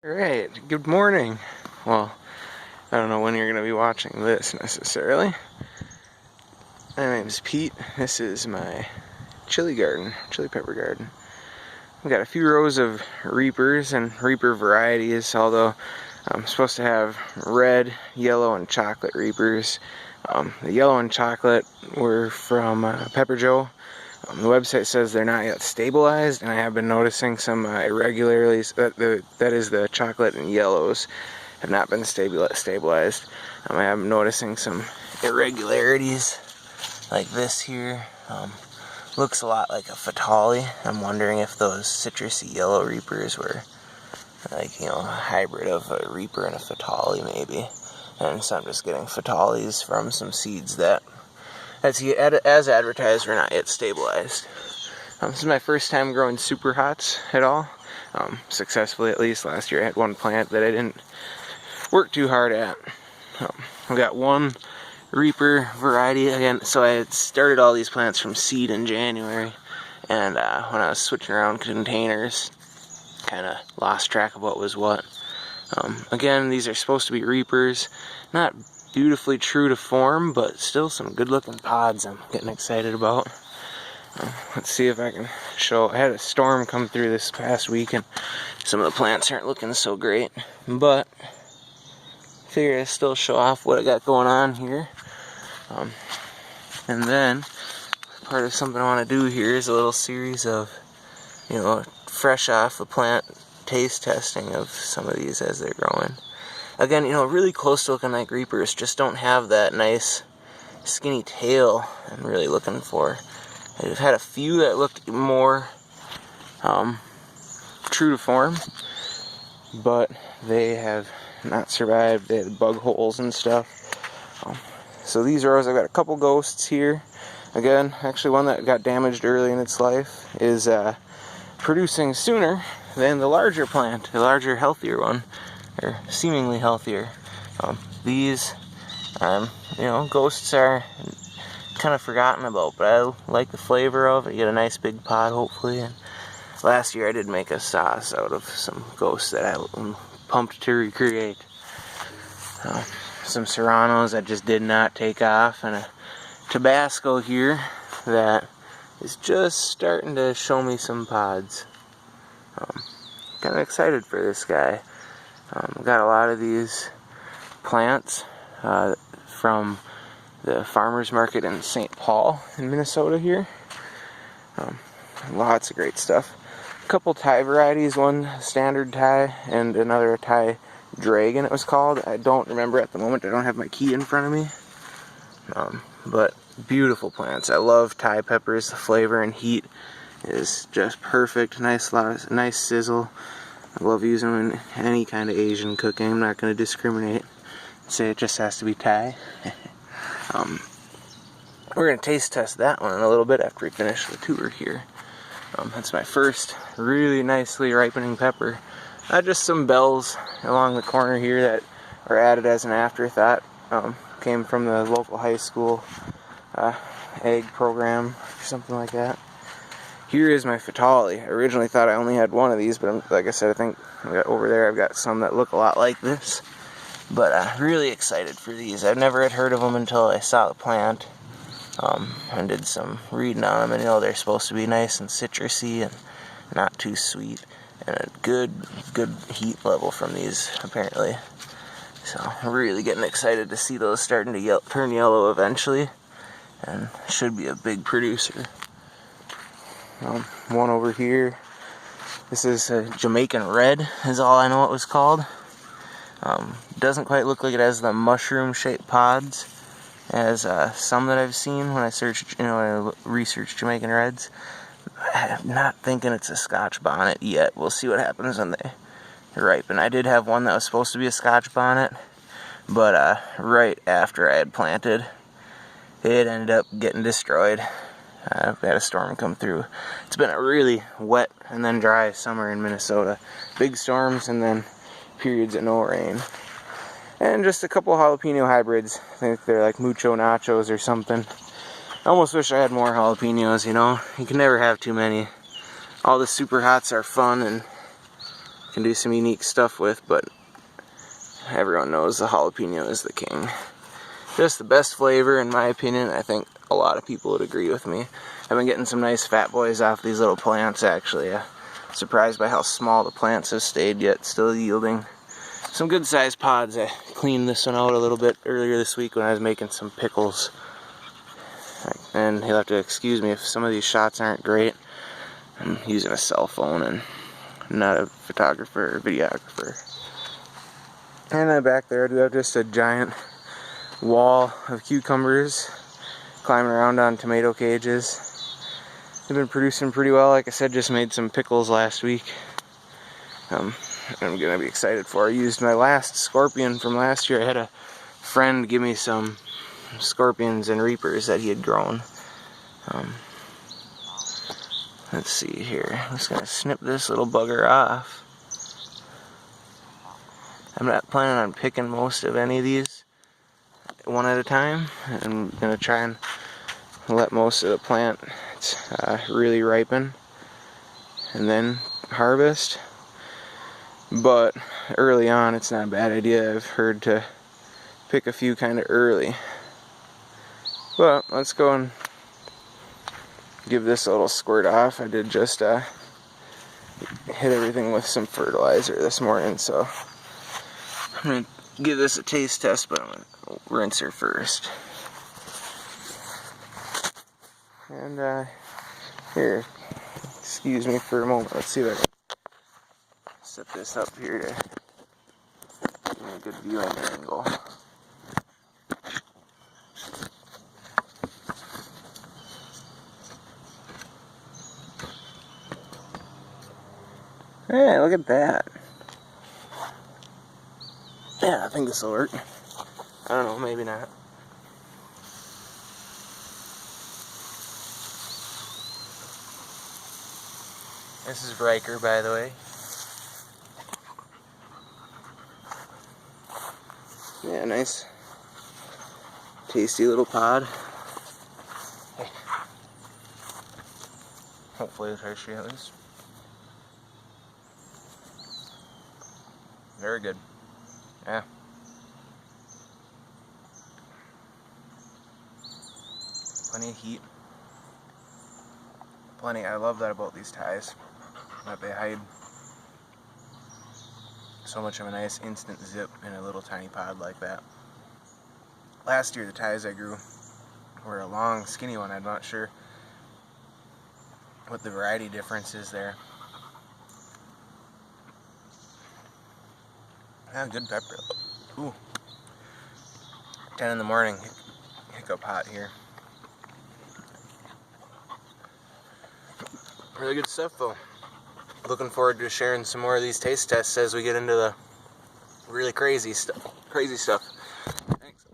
Alright, good morning. Well, I don't know when you're going to be watching this necessarily. My name's Pete. This is my chili pepper garden. We've got a few rows of reapers and reaper varieties, although I'm supposed to have red, yellow, and chocolate reapers. The yellow and chocolate were from Pepper Joe. The website says they're not yet stabilized, and I have been noticing some irregularities. That is, the chocolate and yellows have not been stabilized. I am noticing some irregularities like this here. Looks a lot like a Fataliis. I'm wondering if those citrusy yellow reapers were like, a hybrid of a reaper and a Fataliis maybe. And so I'm just getting Fataliis from some seeds that, as advertised, were not yet stabilized. This is my first time growing super hots at all. Successfully, at least. Last year I had one plant that I didn't work too hard at. I've got one reaper variety again. So I had started all these plants from seed in January, and when I was switching around containers, kind of lost track of what was what. Again, these are supposed to be reapers, not beautifully true to form, but still some good looking pods I'm getting excited about. Let's see if I can show. I had a storm come through this past week and some of the plants aren't looking so great, but I figure I still show off what I got going on here. And then part of something I want to do here is a little series of, fresh off the plant taste testing of some of these as they're growing. Again, really close to looking like reapers, just don't have that nice skinny tail I'm really looking for. I've had a few that looked more true to form, but they have not survived. They had bug holes and stuff. So these rows, I've got a couple ghosts here. Again, actually one that got damaged early in its life is producing sooner than the larger plant, the larger, healthier one, or seemingly healthier. These, ghosts are kind of forgotten about, but I like the flavor of it. You get a nice big pod, hopefully. And last year I did make a sauce out of some ghosts that I pumped to recreate. Some serranos that just did not take off, and a Tabasco here that is just starting to show me some pods. Kind of excited for this guy. Got a lot of these plants from the farmers market in St. Paul in Minnesota here. Lots of great stuff. A couple Thai varieties, one standard Thai and another Thai dragon it was called. I don't remember at the moment. I don't have my key in front of me. But beautiful plants. I love Thai peppers. The flavor and heat is just perfect. Nice sizzle. I love using them in any kind of Asian cooking. I'm not going to discriminate. Say it just has to be Thai. We're going to taste test that one in a little bit after we finish the tour here. That's my first really nicely ripening pepper. Just some bells along the corner here that are added as an afterthought. Came from the local high school egg program or something like that. Here is my Fataliis. I originally thought I only had one of these, but like I said, I think over there I've got some that look a lot like this. But really excited for these. I've never had heard of them until I saw the plant and did some reading on them. And they're supposed to be nice and citrusy and not too sweet, and a good heat level from these apparently. So I'm really getting excited to see those starting to turn yellow eventually, and should be a big producer. One over here. This is a Jamaican Red, is all I know it was called. Doesn't quite look like it has the mushroom-shaped pods as some that I've seen when I searched, I researched Jamaican Reds. I'm not thinking it's a Scotch bonnet yet. We'll see what happens when they ripen. I did have one that was supposed to be a Scotch bonnet, but right after I had planted, it ended up getting destroyed. We had a storm come through. It's been a really wet and then dry summer in Minnesota. Big storms and then periods of no rain. And just a couple jalapeno hybrids. I think they're like Mucho Nachos or something. I almost wish I had more jalapenos, You can never have too many. All the super hots are fun and can do some unique stuff with, but everyone knows the jalapeno is the king. Just the best flavor in my opinion. I think a lot of people would agree with me. I've been getting some nice fat boys off these little plants actually. Surprised by how small the plants have stayed, yet still yielding some good sized pods. I cleaned this one out a little bit earlier this week when I was making some pickles. And you'll have to excuse me if some of these shots aren't great. I'm using a cell phone and not a photographer or videographer. And back there I do have just a giant wall of cucumbers climbing around on tomato cages. They've been producing pretty well. Like I said, just made some pickles last week. I'm gonna be excited for. I used my last scorpion from last year. I had a friend give me some scorpions and reapers that he had grown. Let's see here. I'm just gonna snip this little bugger off. I'm not planning on picking most of any of these one at a time. I'm gonna try and let most of the plant really ripen and then harvest. But early on, it's not a bad idea. I've heard to pick a few kind of early. But let's go and give this a little squirt off. I did just hit everything with some fertilizer this morning, so I'm going to give this a taste test, but I'm going to rinse her first. And here, excuse me for a moment. Let's see if I can set this up here to give me a good viewing angle. Hey, look at that. Yeah, I think this will work. I don't know, maybe not. This is Riker, by the way. Yeah, nice, tasty little pod. Hey. Hopefully it's actually at least. Very good. Yeah. Plenty of heat. Plenty. I love that about these ties. That they hide so much of a nice instant zip in a little tiny pod like that. Last year the ties I grew were a long skinny one. I'm not sure what the variety difference is there. Yeah, good pepper. Ooh. 10 in the morning. Hiccup hot here. Really good stuff though. Looking forward to sharing some more of these taste tests as we get into the really crazy stuff.